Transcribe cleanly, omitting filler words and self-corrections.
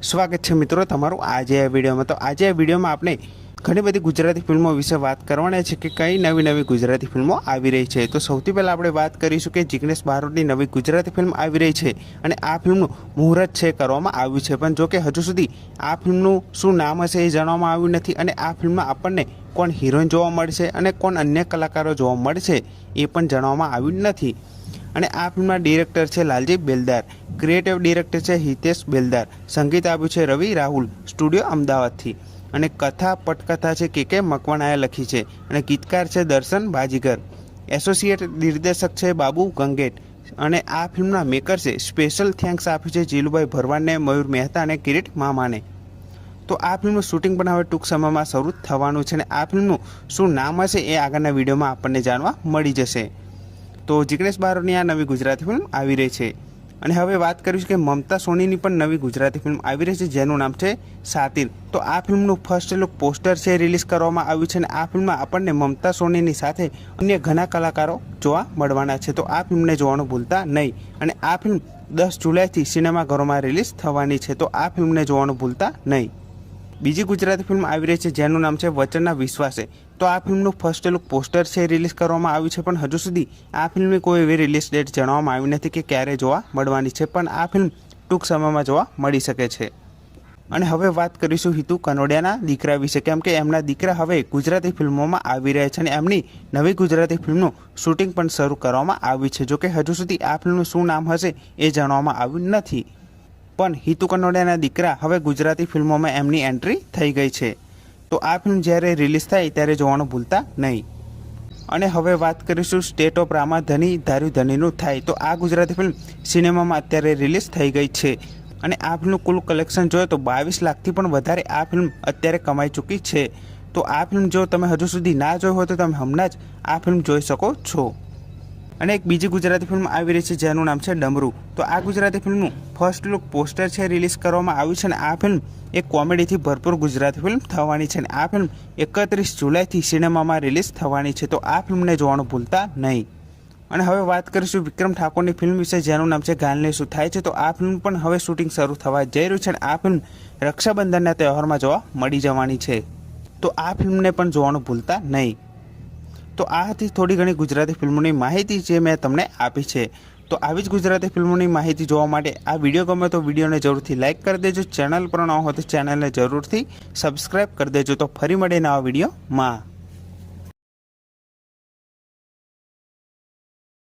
સ્વાગત છે મિત્રો તમારું આજે આ વિડીયોમાં। તો આજે આ વિડીયોમાં આપણે ઘણી બધી ગુજરાતી ફિલ્મો વિશે વાત કરવાના છે કે કઈ નવી નવી ગુજરાતી ફિલ્મો આવી રહી છે। તો સૌથી પહેલાં આપણે વાત કરીશું કે જિગ્નેશ બારોટની નવી ગુજરાતી ફિલ્મ આવી રહી છે અને આ ફિલ્મનું મુહૂર્ત છે કરવામાં આવ્યું છે, પણ જોકે હજુ સુધી આ ફિલ્મનું શું નામ હશે એ જાણવામાં આવ્યું નથી અને આ ફિલ્મમાં આપણને કોણ હિરોઈન જોવા મળશે અને કોણ અન્ય કલાકારો જોવા મળશે એ પણ જાણવામાં આવ્યું નથી। અને આ ફિલ્મના ડિરેક્ટર છે લાલજી બેલદાર, ક્રિએટિવ ડિરેક્ટર છે હિતેશ બેલદાર, સંગીત આપ્યું છે રવિ રાહુલ, સ્ટુડિયો અમદાવાદથી અને કથા પટકથા છે કે મકવાણાએ લખી છે અને ગીતકાર છે દર્શન બાજીગર, એસોસિએટ નિર્દેશક છે બાબુ ગંગેટ અને આ ફિલ્મના મેકર છે સ્પેશિયલ થેન્ક્સ આપ્યું છે જીલુભાઈ ભરવાડને, મયુર મહેતા અને કિરીટ મામાને। તો આ ફિલ્મનું શૂટિંગ પણ હવે ટૂંક સમયમાં શરૂ થવાનું છે અને આ ફિલ્મનું શું નામ હશે એ આગળના વિડીયોમાં આપણને જાણવા મળી જશે। તો જિગ્નેશ બારોટની આ નવી ગુજરાતી ફિલ્મ આવી રહી છે અને હવે વાત કરીશું કે મમતા સોનીની પણ નવી ગુજરાતી ફિલ્મ આવી રહી છે જેનું નામ છે સાતિર। તો આ ફિલ્મનું ફર્સ્ટ લુક પોસ્ટર છે રિલીઝ કરવામાં આવ્યું છે અને આ ફિલ્મમાં આપણને મમતા સોનીની સાથે અન્ય ઘણા કલાકારો જોવા મળવાના છે, તો આ ફિલ્મને જોવાનું ભૂલતા નહીં। અને આ ફિલ્મ 10 જુલાઈથી સિનેમાઘરોમાં રિલીઝ થવાની છે, તો આ ફિલ્મને જોવાનું ભૂલતા નહીં। બીજી ગુજરાતી ફિલ્મ આવી રહી છે જેનું નામ છે વચનના વિશ્વાસે। તો આ ફિલ્મનું ફર્સ્ટ લુક પોસ્ટર છે રિલીઝ કરવામાં આવ્યું છે, પણ હજુ સુધી આ ફિલ્મની કોઈ એવી રિલીઝ ડેટ જણાવવામાં આવી નથી કે ક્યારે જોવા મળવાની છે, પણ આ ફિલ્મ ટૂંક સમયમાં જોવા મળી શકે છે। અને હવે વાત કરીશું હિતુ કનોડિયાના દીકરા વિશે, કેમ કે એમના દીકરા હવે ગુજરાતી ફિલ્મોમાં આવી રહ્યા છે અને એમની નવી ગુજરાતી ફિલ્મનું શૂટિંગ પણ શરૂ કરવામાં આવ્યું છે। જોકે હજુ સુધી આ ફિલ્મનું શું નામ હશે એ જાણવામાં આવ્યું નથી, પણ હિતુ કનોડિયાના દીકરા હવે ગુજરાતી ફિલ્મોમાં એમની એન્ટ્રી થઈ ગઈ છે, તો આ ફિલ્મ જ્યારે રિલીઝ થાય ત્યારે જોવાનું ભૂલતા નહીં। અને હવે વાત કરીશું સ્ટેટ ઓફ રામા ધની ધાર્યું ધનીનું થાય। તો આ ગુજરાતી ફિલ્મ સિનેમામાં અત્યારે રિલીઝ થઈ ગઈ છે અને આ ફિલ્મનું કુલ કલેક્શન જોઈએ તો 22 લાખથી પણ વધારે આ ફિલ્મ અત્યારે કમાઈ ચૂકી છે। તો આ ફિલ્મ જો તમે હજુ સુધી ના જોઈ હોય તો તમે હમણાં જ આ ફિલ્મ જોઈ શકો છો। અને એક બીજી ગુજરાતી ફિલ્મ આવી રહી છે જેનું નામ છે ડમરૂ। તો આ ગુજરાતી ફિલ્મનું ફર્સ્ટ લુક પોસ્ટર છે રિલીઝ કરવામાં આવ્યું છે અને આ ફિલ્મ એક કોમેડીથી ભરપૂર ગુજરાતી ફિલ્મ થવાની છે અને આ ફિલ્મ 31 જુલાઈથી સિનેમામાં રિલીઝ થવાની છે, તો આ ફિલ્મને જોવાનું ભૂલતા નહીં। અને હવે વાત કરીશું વિક્રમ ઠાકોરની ફિલ્મ વિશે જેનું નામ છે ગાલને શું થાય છે। તો આ ફિલ્મ પણ હવે શૂટિંગ શરૂ થવા જઈ રહ્યું છે અને આ ફિલ્મ રક્ષાબંધનના તહેવારમાં જોવા મળી જવાની છે, તો આ ફિલ્મને પણ જોવાનું ભૂલતા નહીં। તો આ હતી થોડી ઘણી ગુજરાતી ફિલ્મોની માહિતી જે મેં તમને આપી છે। તો આવી જ ગુજરાતી ફિલ્મોની માહિતી જોવા માટે આ વિડીયો ગમે તો વિડીયોને જરૂરથી લાઇક કરી દેજો, ચેનલ પર ન હોય તો ચેનલને જરૂરથી સબસ્ક્રાઈબ કરી દેજો। તો ફરી મળીએ નવા વિડીયોમાં।